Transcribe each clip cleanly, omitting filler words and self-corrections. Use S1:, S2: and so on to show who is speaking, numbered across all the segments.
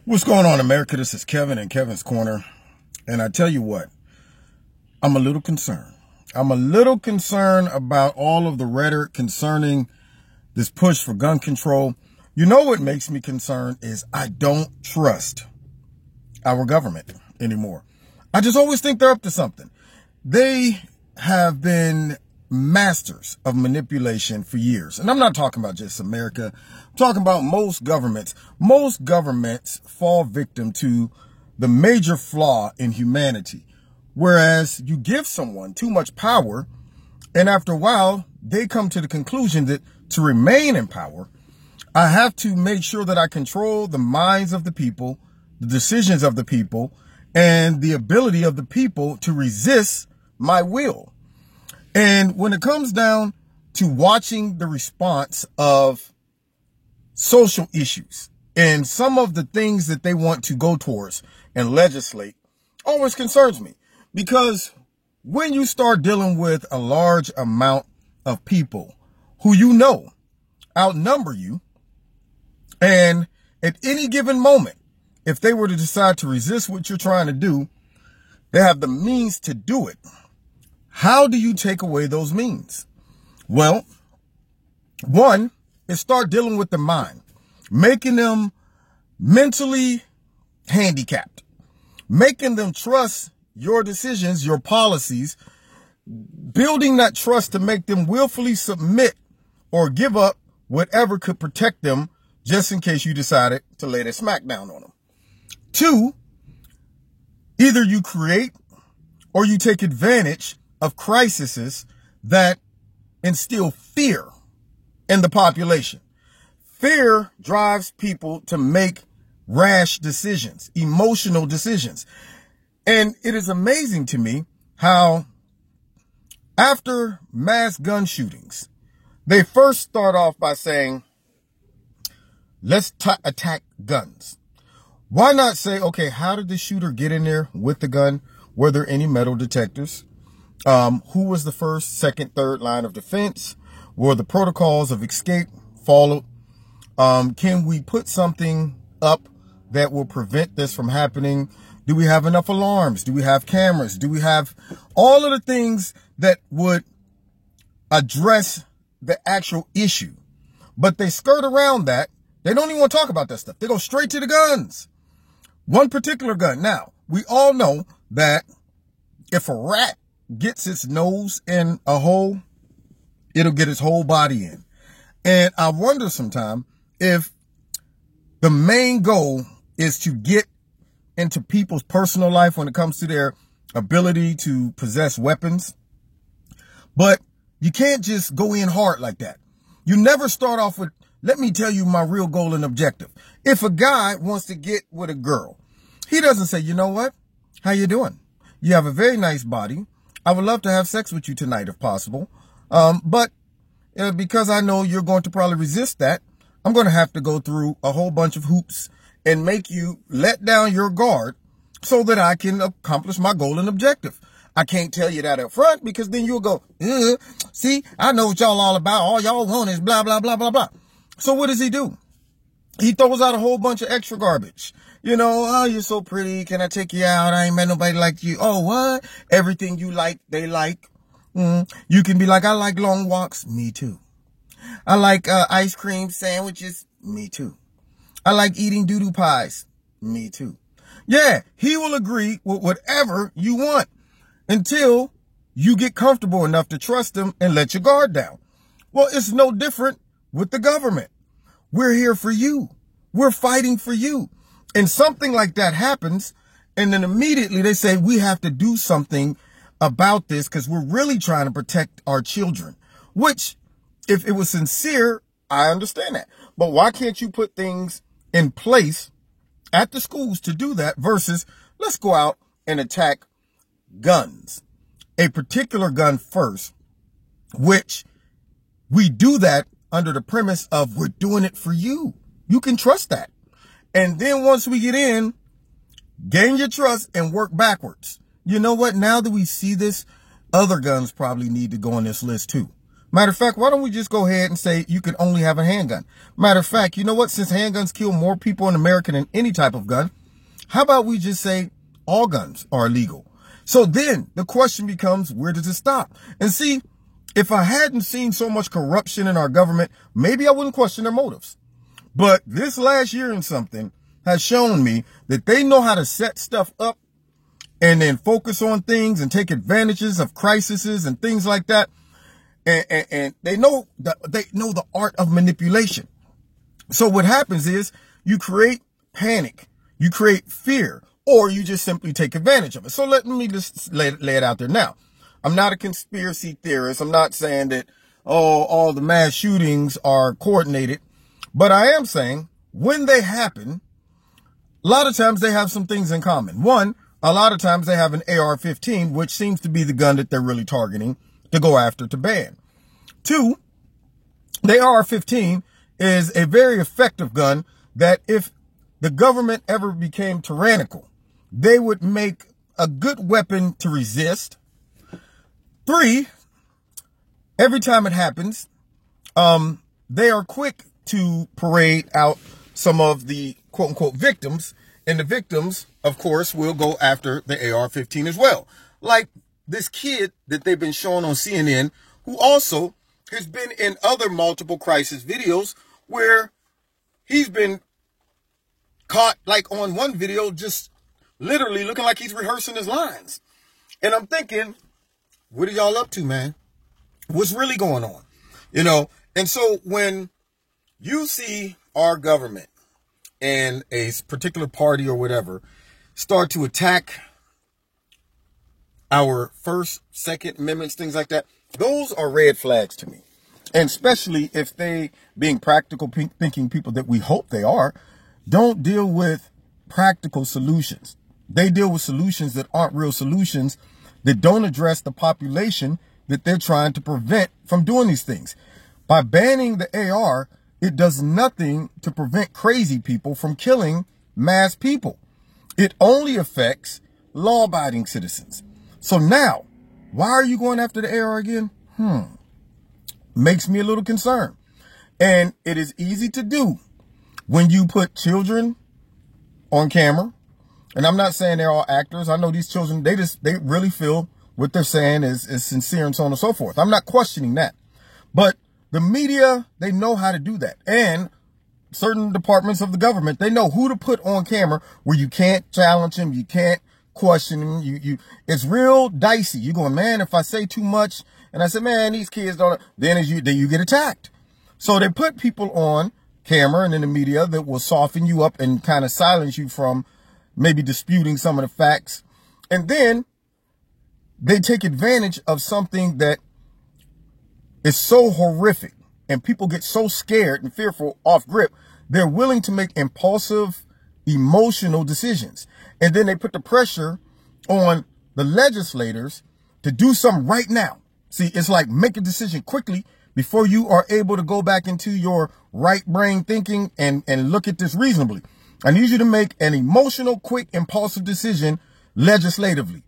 S1: What's going on, America? This is Kevin in Kevin's Corner. And I tell you what, I'm a little concerned. I'm a little concerned about all of the rhetoric concerning this push for gun control. You know what makes me concerned is I don't trust our government anymore. I just always think they're up to something. They have been masters of manipulation for years. And I'm not talking about just America. I'm talking about most governments. Most governments fall victim to the major flaw in humanity. Whereas you give someone too much power, and after a while, they come to the conclusion that to remain in power, I have to make sure that I control the minds of the people, the decisions of the people, and the ability of the people to resist my will. And when it comes down to watching the response of social issues and some of the things that they want to go towards and legislate, always concerns me. Because when you start dealing with a large amount of people who you know outnumber you, and at any given moment, if they were to decide to resist what you're trying to do, they have the means to do it. How do you take away those means? Well, one is start dealing with the mind, making them mentally handicapped, making them trust your decisions, your policies, building that trust to make them willfully submit or give up whatever could protect them just in case you decided to lay the smack down on them. Two, either you create or you take advantage of crises that instill fear in the population. Fear drives people to make rash decisions, emotional decisions. And it is amazing to me how after mass gun shootings, they first start off by saying, let's attack guns. Why not say, okay, how did the shooter get in there with the gun? Were there any metal detectors? Who was the first, second, third line of defense? Were the protocols of escape followed? Can we put something up that will prevent this from happening? Do we have enough alarms? Do we have cameras? Do we have all of the things that would address the actual issue? But they skirt around that. They don't even want to talk about that stuff. They go straight to the guns. One particular gun. Now, we all know that if a rat gets its nose in a hole, it'll get its whole body in. And I wonder sometimes if the main goal is to get into people's personal life when it comes to their ability to possess weapons. But you can't just go in hard like that. You never start off with, let me tell you my real goal and objective. If a guy wants to get with a girl, he doesn't say, you know what? How you doing? You have a very nice body. I would love to have sex with you tonight if possible. But because I know you're going to probably resist that, I'm going to have to go through a whole bunch of hoops and make you let down your guard so that I can accomplish my goal and objective. I can't tell you that up front because then you'll go, see, I know what y'all all about. All y'all want is blah, blah, blah, blah, blah. So what does he do? He throws out a whole bunch of extra garbage. You know, oh, you're so pretty. Can I take you out? I ain't met nobody like you. Oh, what? Everything you like, they like. You can be like, I like long walks. Me too. I like ice cream sandwiches. Me too. I like eating doo-doo pies. Me too. Yeah, he will agree with whatever you want until you get comfortable enough to trust him and let your guard down. Well, it's no different with the government. We're here for you. We're fighting for you. And something like that happens, and then immediately they say we have to do something about this because we're really trying to protect our children, which if it was sincere, I understand that. But why can't you put things in place at the schools to do that versus let's go out and attack guns, a particular gun first, which we do that under the premise of we're doing it for you. You can trust that. And then once we get in, gain your trust and work backwards. You know what? Now that we see this, other guns probably need to go on this list too. Matter of fact, why don't we just go ahead and say you can only have a handgun? Matter of fact, you know what? Since handguns kill more people in America than any type of gun, how about we just say all guns are illegal? So then the question becomes, where does it stop? And see, if I hadn't seen so much corruption in our government, maybe I wouldn't question their motives. But this last year and something has shown me that they know how to set stuff up and then focus on things and take advantages of crises and things like that. And they know the art of manipulation. So what happens is you create panic, you create fear, or you just simply take advantage of it. So let me just lay it out there now. I'm not a conspiracy theorist. I'm not saying that, all the mass shootings are coordinated, but I am saying when they happen, a lot of times they have some things in common. One, a lot of times they have an AR-15, which seems to be the gun that they're really targeting to go after to ban. Two, the AR-15 is a very effective gun that if the government ever became tyrannical, they would make a good weapon to resist. Three, every time it happens, they are quick to parade out some of the quote unquote victims, and the victims, of course, will go after the AR-15 as well. Like this kid that they've been showing on CNN, who also has been in other multiple crisis videos where he's been caught, like on one video, just literally looking like he's rehearsing his lines. And I'm thinking, what are y'all up to, man? What's really going on? You know, and so when you see our government and a particular party or whatever start to attack our First, Second Amendments, things like that, those are red flags to me. And especially if they, being practical thinking people that we hope they are, don't deal with practical solutions. They deal with solutions that aren't real solutions, that don't address the population that they're trying to prevent from doing these things. By banning the AR, it does nothing to prevent crazy people from killing mass people. It only affects law-abiding citizens. So now, why are you going after the AR again? Makes me a little concerned. And it is easy to do when you put children on camera. And I'm not saying they're all actors. I know these children, they really feel what they're saying is sincere and so on and so forth. I'm not questioning that. But the media, they know how to do that. And certain departments of the government, they know who to put on camera where you can't challenge them, you can't question them. It's real dicey. You're going, man, if I say too much, and I said, man, these kids don't, then you get attacked. So they put people on camera and in the media that will soften you up and kind of silence you from maybe disputing some of the facts. And then they take advantage of something that is so horrific and people get so scared and fearful off grip, they're willing to make impulsive, emotional decisions. And then they put the pressure on the legislators to do something right now. See, it's like make a decision quickly before you are able to go back into your right brain thinking and look at this reasonably. I need you to make an emotional, quick, impulsive decision legislatively.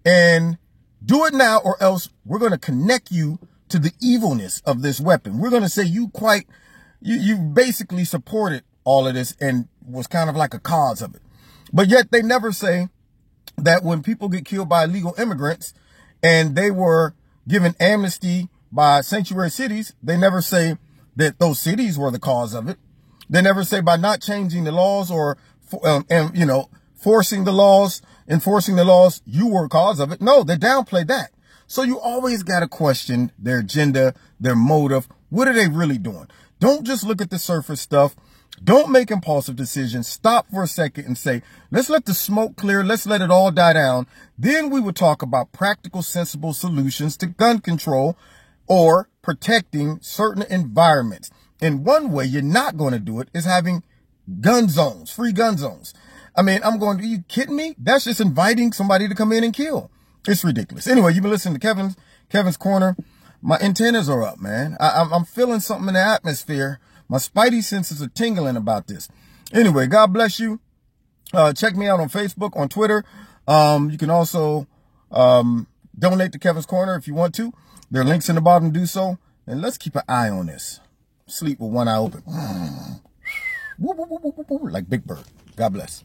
S1: And do it now, or else we're going to connect you to the evilness of this weapon. We're going to say you basically supported all of this and was kind of like a cause of it. But yet they never say that when people get killed by illegal immigrants and they were given amnesty by sanctuary cities, they never say that those cities were the cause of it. They never say by not changing the laws or, enforcing the laws, you were a cause of it. No, they downplay that. So you always got to question their agenda, their motive. What are they really doing? Don't just look at the surface stuff. Don't make impulsive decisions. Stop for a second and say, let's let the smoke clear. Let's let it all die down. Then we would talk about practical, sensible solutions to gun control or protecting certain environments. And one way you're not going to do it is having gun zones, free gun zones. I mean, are you kidding me? That's just inviting somebody to come in and kill. It's ridiculous. Anyway, you've been listening to Kevin's Corner. My antennas are up, man. I'm feeling something in the atmosphere. My spidey senses are tingling about this. Anyway, God bless you. Check me out on Facebook, on Twitter. You can also donate to Kevin's Corner if you want to. There are links in the bottom to do so. And let's keep an eye on this. Sleep with one eye open. Like Big Bird. God bless.